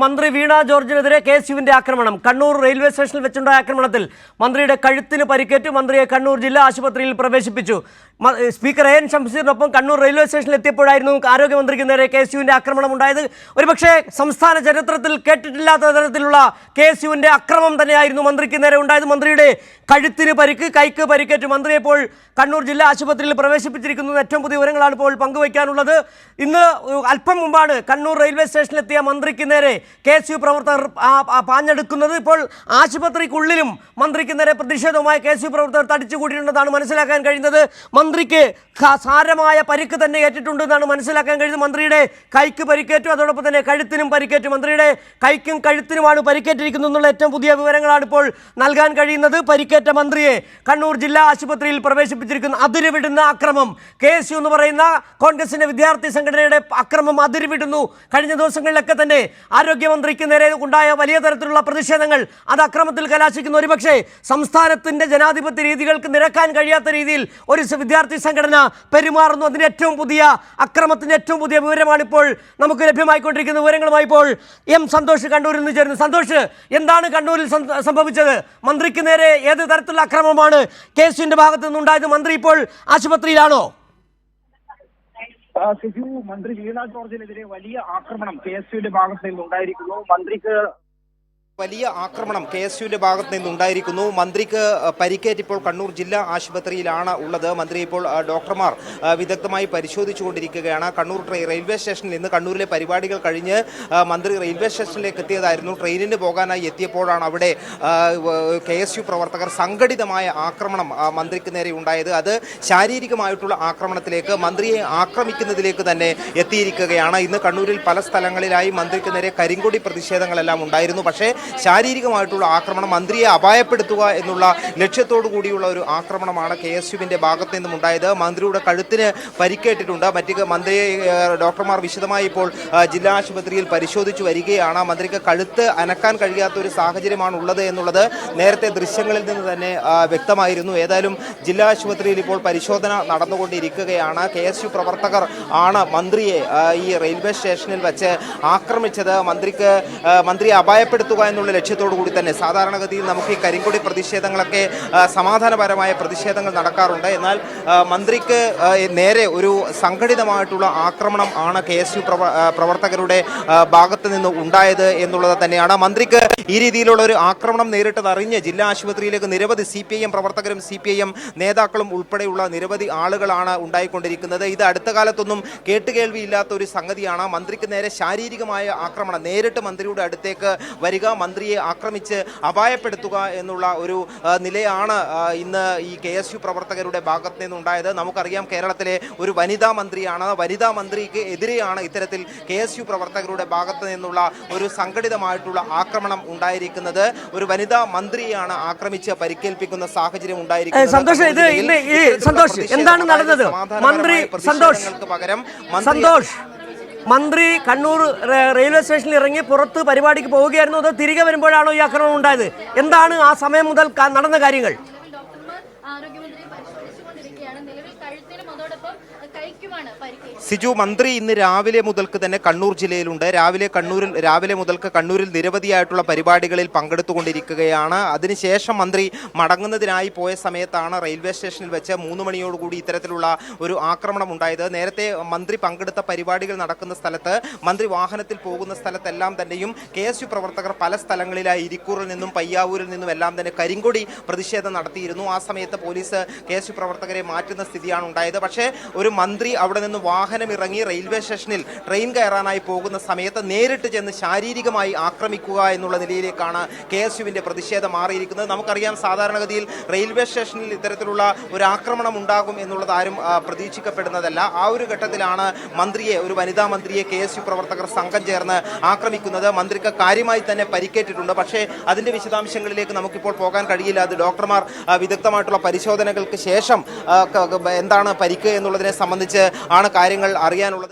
മന്ത്രി വീണ ജോർജിനെതിരെ കെഎസ്യുവിന്റെ ആക്രമണം. കണ്ണൂർ റെയിൽവേ സ്റ്റേഷനിൽ വെച്ചുണ്ടായ ആക്രമണത്തിൽ മന്ത്രിയുടെ കഴുത്തിന് പരിക്കേറ്റു. മന്ത്രിയെ കണ്ണൂർ ജില്ലാ ആശുപത്രിയിൽ പ്രവേശിപ്പിച്ചു. സ്പീക്കർ എൻ ഷംസീറിനൊപ്പം കണ്ണൂർ റെയിൽവേ സ്റ്റേഷനിൽ എത്തിയപ്പോഴായിരുന്നു ആരോഗ്യമന്ത്രിക്ക് നേരെ കെഎസ്യുവിന്റെ ആക്രമണം ഉണ്ടായത്. ഒരുപക്ഷെ സംസ്ഥാന ചരിത്രത്തിൽ കേട്ടിട്ടില്ലാത്ത തരത്തിലുള്ള കെഎസ്യുവിന്റെ അക്രമം തന്നെയായിരുന്നു മന്ത്രിക്ക് നേരെ ഉണ്ടായത്. മന്ത്രിയുടെ കഴുത്തിന് പരിക്ക്, കൈക്ക് പരിക്കേറ്റു. മന്ത്രിയെ ഇപ്പോൾ കണ്ണൂർ ജില്ലാ ആശുപത്രിയിൽ പ്രവേശിപ്പിച്ചിരിക്കുന്നത്. ഏറ്റവും പുതിയ വിവരങ്ങളാണ് ഇപ്പോൾ പങ്കുവയ്ക്കാനുള്ളത്. ഇന്ന് അല്പം മുമ്പാണ് കണ്ണൂർ റെയിൽവേ സ്റ്റേഷനിലെത്തിയ മന്ത്രിക്ക് നേരെ കെഎസ്യു പ്രവർത്തകർ പാഞ്ഞെടുക്കുന്നത്. ഇപ്പോൾ ആശുപത്രിക്കുള്ളിലും മന്ത്രിക്ക് നേരെ പ്രതിഷേധവുമായി കെഎസ്യു പ്രവർത്തകർ തടിച്ചുകൂടിയിട്ടുണ്ടെന്നാണ് മനസ്സിലാക്കാൻ കഴിയുന്നത്. മന്ത്രിക്ക് സാരമായ പരിക്ക് തന്നെ ഏറ്റിട്ടുണ്ടെന്നാണ് മനസ്സിലാക്കാൻ കഴിയുന്നത്. മന്ത്രിയുടെ കൈക്ക് പരിക്കേറ്റു, അതോടൊപ്പം തന്നെ കഴുത്തിനും പരിക്കേറ്റു. മന്ത്രിയുടെ കൈക്കും കഴുത്തിനുമാണ് പരിക്കേറ്റിരിക്കുന്നത് എന്നുള്ള ഏറ്റവും പുതിയ വിവരങ്ങളാണ് ഇപ്പോൾ നൽകാൻ കഴിയുന്നത്. പരിക്കേറ്റ മന്ത്രിയെ കണ്ണൂർ ജില്ലാ ആശുപത്രിയിൽ പ്രവേശിപ്പിച്ചിരിക്കുന്നു. അതിരുവിടുന്ന അക്രമം, കെഎസ്യു എന്ന് പറയുന്ന കോൺഗ്രസിന്റെ വിദ്യാർത്ഥി സംഘടനയുടെ അക്രമം അതിരുവിടുന്നു. കഴിഞ്ഞ ദിവസങ്ങളിലൊക്കെ തന്നെ ആരോഗ്യമന്ത്രിക്ക് നേരെ ഉണ്ടായ വലിയ തരത്തിലുള്ള പ്രതിഷേധങ്ങൾ അത് അക്രമത്തിൽ കലാശിക്കുന്നു. ഒരുപക്ഷെ സംസ്ഥാനത്തിന്റെ ജനാധിപത്യ രീതികൾക്ക് നിരക്കാൻ കഴിയാത്ത രീതിയിൽ ഒരു വിദ്യാർത്ഥി സംഘടന പെരുമാറുന്നു. അതിന്റെ ഏറ്റവും പുതിയ അക്രമത്തിന്റെ ഏറ്റവും പുതിയ വിവരമാണ് ഇപ്പോൾ നമുക്ക് ലഭ്യമായിക്കൊണ്ടിരിക്കുന്ന വിവരങ്ങളുമായി ഇപ്പോൾ എം സന്തോഷ് കണ്ണൂരിൽ നിന്ന് ചേരുന്നു. സന്തോഷ്, എന്താണ് കണ്ണൂരിൽ സംഭവിച്ചത്? മന്ത്രിക്ക് നേരെ ഏത് തരത്തിലുള്ള അക്രമമാണ് കെഎസ്യുവിന്റെ ഭാഗത്തു നിന്നുണ്ടായത്? മന്ത്രി ഇപ്പോൾ ആശുപത്രിയിലാണോ? സിജു, മന്ത്രി വീണ ജോർജിനെതിരെ വലിയ ആക്രമണം കെഎസ്യുവിന്റെ ഭാഗത്ത് നിന്നുണ്ടായിരിക്കുന്നു. വലിയ ആക്രമണം കെഎസ്യുവിന്റെ ഭാഗത്ത് നിന്നുണ്ടായിരിക്കുന്നു. മന്ത്രിക്ക് പരിക്കേറ്റ് ഇപ്പോൾ കണ്ണൂർ ജില്ലാ ആശുപത്രിയിലാണ് ഉള്ളത്. മന്ത്രി ഇപ്പോൾ ഡോക്ടർമാർ വിദഗ്ധമായി പരിശോധിച്ചുകൊണ്ടിരിക്കുകയാണ്. കണ്ണൂർ റെയിൽവേ സ്റ്റേഷനിൽ ഇന്ന് കണ്ണൂരിലെ പരിപാടികൾ കഴിഞ്ഞ് മന്ത്രി റെയിൽവേ സ്റ്റേഷനിലേക്ക് എത്തിയതായിരുന്നു. ട്രെയിനിന് പോകാനായി എത്തിയപ്പോഴാണ് അവിടെ കെഎസ്യു പ്രവർത്തകർ സംഘടിതമായ ആക്രമണം മന്ത്രിക്ക് നേരെ ഉണ്ടായത്. അത് ശാരീരികമായിട്ടുള്ള ആക്രമണത്തിലേക്ക്, മന്ത്രിയെ ആക്രമിക്കുന്നതിലേക്ക് തന്നെ എത്തിയിരിക്കുകയാണ്. ഇന്ന് കണ്ണൂരിൽ പല സ്ഥലങ്ങളിലായി മന്ത്രിക്ക് നേരെ കരിങ്കൊടി പ്രതിഷേധങ്ങളെല്ലാം ഉണ്ടായിരുന്നു. പക്ഷേ ശാരീരികമായിട്ടുള്ള ആക്രമണം, മന്ത്രിയെ അപായപ്പെടുത്തുക എന്നുള്ള ലക്ഷ്യത്തോടു കൂടിയുള്ള ഒരു ആക്രമണമാണ് കെഎസ്യുവിന്റെ ഭാഗത്ത് നിന്നും ഉണ്ടായത്. മന്ത്രിയുടെ കഴുത്തിന് പരിക്കേറ്റിട്ടുണ്ട്. മന്ത്രിയെ ഡോക്ടർമാർ വിശദമായി ഇപ്പോൾ ജില്ലാ ആശുപത്രിയിൽ പരിശോധിച്ചു വരികയാണ്. മന്ത്രിക്ക് കഴുത്ത് അനക്കാൻ കഴിയാത്ത ഒരു സാഹചര്യമാണ് ഉള്ളത് എന്നുള്ളത് നേരത്തെ ദൃശ്യങ്ങളിൽ നിന്ന് തന്നെ വ്യക്തമായിരുന്നു. ഏതായാലും ജില്ലാ ആശുപത്രിയിൽ ഇപ്പോൾ പരിശോധന നടന്നുകൊണ്ടിരിക്കുകയാണ്. കെഎസ്യു പ്രവർത്തകർ ആണ് മന്ത്രിയെ ഈ റെയിൽവേ സ്റ്റേഷനിൽ വെച്ച് ആക്രമിച്ചത്. മന്ത്രിയെ അപായപ്പെടുത്തുക എന്നുള്ള ലക്ഷ്യത്തോടു കൂടി തന്നെ. സാധാരണഗതിയിൽ നമുക്ക് ഈ കരിങ്കൊടി പ്രതിഷേധങ്ങളൊക്കെ സമാധാനപരമായ പ്രതിഷേധങ്ങൾ നടക്കാറുണ്ട്. എന്നാൽ മന്ത്രിക്ക് നേരെ ഒരു സംഘടിതമായിട്ടുള്ള ആക്രമണം ആണ് കെഎസ്യു പ്രവർത്തകരുടെ ഭാഗത്ത് നിന്ന് ഉണ്ടായത് എന്നുള്ളത് തന്നെയാണ്. മന്ത്രിക്ക് ഈ രീതിയിലുള്ള ഒരു ആക്രമണം നേരിട്ടതറിഞ്ഞ് ജില്ലാ ആശുപത്രിയിലേക്ക് നിരവധി CPIM പ്രവർത്തകരും CPIM നേതാക്കളും ഉൾപ്പെടെയുള്ള നിരവധി ആളുകളാണ് ഉണ്ടായിക്കൊണ്ടിരിക്കുന്നത്. ഇത് അടുത്ത കാലത്തൊന്നും കേട്ടുകേൾവിയില്ലാത്ത ഒരു സംഗതിയാണ്. മന്ത്രിക്ക് നേരെ ശാരീരികമായ ആക്രമണം, നേരിട്ട് മന്ത്രിയുടെ അടുത്തേക്ക് വരിക, മന്ത്രിയെ ആക്രമിച്ച് അപായപ്പെടുത്തുക എന്നുള്ള ഒരു നിലയാണ് ഇന്ന് ഈ കെഎസ്യു പ്രവർത്തകരുടെ ഭാഗത്ത് നിന്നുണ്ടായത്. നമുക്കറിയാം, കേരളത്തിലെ ഒരു വനിതാ മന്ത്രിയാണ്. വനിതാ മന്ത്രിക്ക് എതിരെയാണ് ഇത്തരത്തിൽ കെഎസ്യു പ്രവർത്തകരുടെ ഭാഗത്ത് നിന്നുള്ള ഒരു സംഘടിതമായിട്ടുള്ള ആക്രമണം ഉണ്ടായിരിക്കുന്നത്. ഒരു വനിതാ മന്ത്രിയെയാണ് ആക്രമിച്ച് പരിക്കേൽപ്പിക്കുന്ന സാഹചര്യം ഉണ്ടായിരിക്കുന്നത്. എന്താണ് നടന്നത്? മന്ത്രി കണ്ണൂർ റെയിൽവേ സ്റ്റേഷനിൽ ഇറങ്ങി പുറത്ത് പരിപാടിക്ക് പോവുകയായിരുന്നു. അത് തിരികെ വരുമ്പോഴാണോ ഈ ആക്രമണം ഉണ്ടായത്? എന്താണ് ആ സമയം മുതൽ നടന്ന കാര്യങ്ങൾ? സിജു, മന്ത്രി ഇന്ന് രാവിലെ മുതൽക്ക് തന്നെ കണ്ണൂർ ജില്ലയിലുണ്ട്. രാവിലെ മുതൽക്ക് കണ്ണൂരിൽ നിരവധിയായിട്ടുള്ള പരിപാടികളിൽ പങ്കെടുത്തുകൊണ്ടിരിക്കുകയാണ്. അതിനുശേഷം മന്ത്രി മടങ്ങുന്നതിനായി പോയ സമയത്താണ് റെയിൽവേ സ്റ്റേഷനിൽ വെച്ച് 3 മണിയോടുകൂടി ഇത്തരത്തിലുള്ള ഒരു ആക്രമണം ഉണ്ടായത്. നേരത്തെ മന്ത്രി പങ്കെടുത്ത പരിപാടികൾ നടക്കുന്ന സ്ഥലത്ത്, മന്ത്രി വാഹനത്തിൽ പോകുന്ന സ്ഥലത്തെല്ലാം തന്നെയും കെഎസ്യു പ്രവർത്തകർ പല സ്ഥലങ്ങളിലായി ഇരിക്കൂറിൽ നിന്നും പയ്യാവൂരിൽ നിന്നും എല്ലാം തന്നെ കരിങ്കൊടി പ്രതിഷേധം നടത്തിയിരുന്നു. ആ സമയത്ത് പോലീസ് കെഎസ്യു പ്രവർത്തകരെ മാറ്റുന്ന സ്ഥിതിയാണ് ഉണ്ടായത്. പക്ഷേ ഒരു മന്ത്രി അവിടെ നിന്ന് വാഹനമിറങ്ങി റെയിൽവേ സ്റ്റേഷനിൽ ട്രെയിൻ കയറാനായി പോകുന്ന സമയത്ത് നേരിട്ട് ചെന്ന് ശാരീരികമായി ആക്രമിക്കുക എന്നുള്ള നിലയിലേക്കാണ് കെഎസ്യുവിന്റെ പ്രതിഷേധം മാറിയിരിക്കുന്നത്. നമുക്കറിയാം, സാധാരണഗതിയിൽ റെയിൽവേ സ്റ്റേഷനിൽ ഇത്തരത്തിലുള്ള ഒരു ആക്രമണം ഉണ്ടാകും എന്നുള്ളത് ആരും പ്രതീക്ഷിക്കപ്പെടുന്നതല്ല. ആ ഒരു ഘട്ടത്തിലാണ് ഒരു വനിതാ മന്ത്രിയെ കെഎസ്യു പ്രവർത്തകർ സംഘം ചേർന്ന് ആക്രമിക്കുന്നത്. മന്ത്രിക്ക് കാര്യമായി തന്നെ പരിക്കേറ്റിട്ടുണ്ട്. പക്ഷേ അതിന്റെ വിശദാംശങ്ങളിലേക്ക് നമുക്കിപ്പോൾ പോകാൻ കഴിയില്ല. അത് ഡോക്ടർമാർ വിദഗ്ധമായിട്ടുള്ള പരിശോധനകൾക്ക് ശേഷം എന്താണ് പരിക്ക് എന്നുള്ളതിനെ സംബന്ധിച്ച് ആണ് കാര്യങ്ങൾ അറിയാനുള്ളത്.